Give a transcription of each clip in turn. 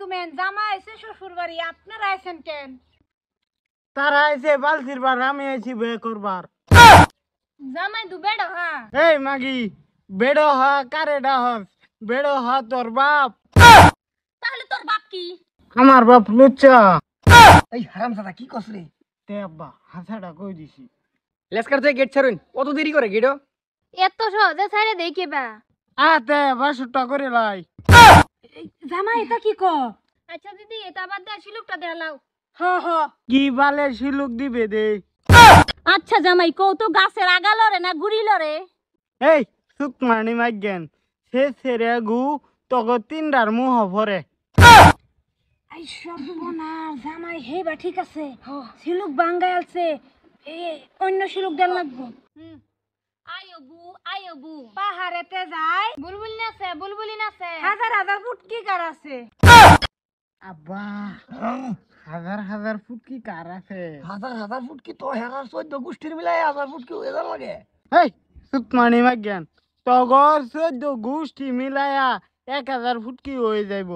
তুমেন জামাই আইছে শ্বশুর বাড়ি, আপনারা আইছেন কেন? তারা আইছে বালতির বার, আমি আইছি বিয়ে করবার। জামাই দু বেড়া হ্যাঁ। এই মাগি, বেড়ো হ কারে ডাহস? বেড়ো হ তোর বাপ। তাহলে তোর বাপ কি? আমার বাপ লুচ্চা। এই হারামজাদা কি কস রে? তে আব্বা হাসাটা কই দিছি। লেসকার থেকে গেট ছাড়ুন, অত দেরি করে গেটো? এত সহজে ছাইরে দেখে বা। আতে বাসুটা করে লাই। জামাই এটা কি কো? আচ্ছা দিদি এটা বাদ দে, শিলুকটা দেখালাও। হ হ। কি বালে শিলুক দিবে দে? আচ্ছা জামাই কও তো গাছের আগা লরে না গুড়ি লরে? এই সুক মানি মাইগেন, সে সেরে গু তগ তিনডার মুহ ভরে। আই সব না জামাই হেবা ঠিক আছে। শিলুক বাঙ্গাই আছে, অন্য শিলুক দেন লাগবো। আয়বু পাহাড়েতে যায়, বুলবুলি নাচে বুলবুলি নাচে, হাজার হাজার ফুটকি কার আছে। আব্বা হাজার হাজার ফুট কি কার আছে? হাজার হাজার ফুট কি তো হেরার 14 গোষ্ঠীর মিলাই হাজার ফুট কি এদার লাগে? এই সুক মানি মাইগেন, তগর 14 গোষ্ঠী মিলায়া 1000 ফুট কি হয়ে যাইব।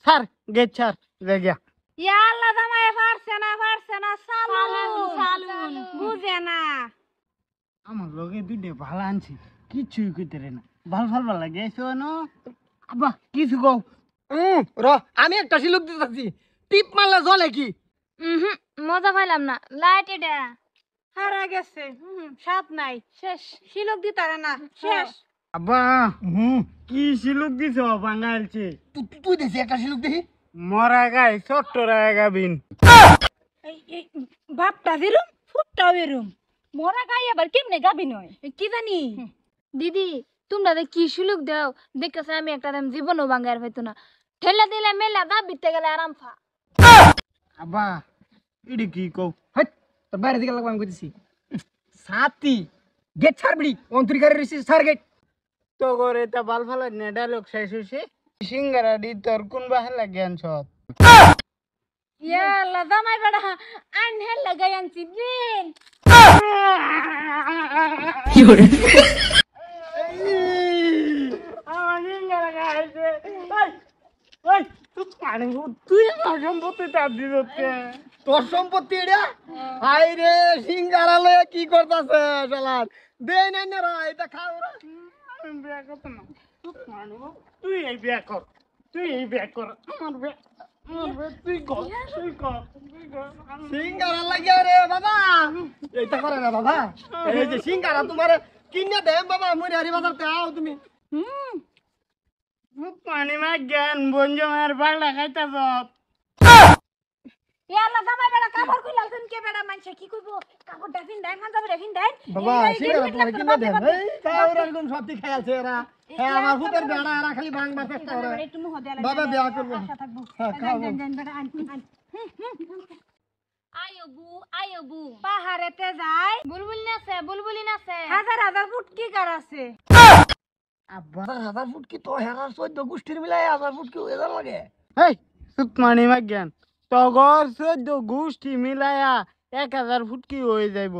স্যার গেট ছাড় জায়গা। ইয়া আল্লাহ জামাই পারছে না সালুন বুঝে না। আমার লগে দুইটা ভালো আনছি, কিছুই কইতে রে না। ভাল লাগে শোনো আব্বা, কিছু কও। র আমি একটা শিলুক দিতেছি, টিপ মারলে জলে কি? মজা পাইলাম না, লাইট এটা হারা গেছে। সাত নাই, শেষ শিলক দিতারে না, শেষ। আব্বা কি শিলুক দিছ বাঙালছে? তুই দেখি একটা শিলুক দেখি। মরা গাই চট্টরা গাবিন। এই বাপটা বেরুম ফুটটা বেরুম, মরা গাই আবার কেমনে গাবি নয় কি জানি। দিদি তোমরা কি শিলুক দাও দেখতেছে, আমি একটা দাম জীবনও বাঙ্গার হইতো না। ঠেলা দিলে মেলা দাব বিতে গেলে আরাম ফা। আব্বা ইডি কি কও? হাট, তোর বাইরে দিকে লাগবে আমি কইতেছি। সাতি গেট ছাড়বি, অন্তরিকারের রিসিস ছাড় গেট। তো করে তা বাল ফালা নে ডায়লগ শেষ হইছে। সিঙ্গারা দি তোর কোন বাহেলা জ্ঞান সব। ইয়া আল্লাহ জামাই বেড়া আইন হেল লাগাই আনছি দিন। কি করে? আমার সিঙ্গারা খাইছে। ওই তুই পানি তুই আমার সম্পত্তি চাপ দিতে। তোর সম্পত্তি এটা? হাই রে সিঙ্গারা লয়ে কি করতাছে শালা? দে নাই না রা, এটা খাও রা। আমি বিয়া করতে না। তুই এই বিয়া কর, তুই এই বিয়া কর। আমার বিয়া তুই কর। সিঙ্গারা লাগিয়া রে বাবা, এইটা করে না বাবা। এই যে সিঙ্গারা তোমারে কিনে দেম বাবা, মুই হারি বাজারতে আও তুমি। পানি মা জ্ঞান বঞ্জমের বাড়া খাইতা সব। ইয়া আল্লাহ জামাই বেড়া কাপড় কইলালছেন কে বেড়া মানছে কি কইবো, কাপড় ডাফিন দেন পাঞ্জাবি রাখিন দেন বাবা সিঙ্গারা তোমারে কিনে দেম। এই খাও রা, এরকম সত্যি খাইছে এরা। হ্যাঁ আমার ফুটের বেড়া এরা খালি ভাঙবা চেষ্টা করে। একটু মুহ দেয়া বাবা বিয়া করব। আশা থাকবো। হ্যাঁ খাও। দেন বেড়া আন আয়বু পাহাড়েতে যায়, বুলবুলি নাচে, হাজার হাজার ফুটকি কার আছে। আব্বা হাজার হাজার ফুট কি তো হেরার 14 গোষ্ঠীর মিলাই হাজার ফুট কি এদার লাগে? এই সুতমানি মা জ্ঞান, তগর 14 গোষ্ঠী মিলায়া 1000 ফুট কি হয়ে যাইব।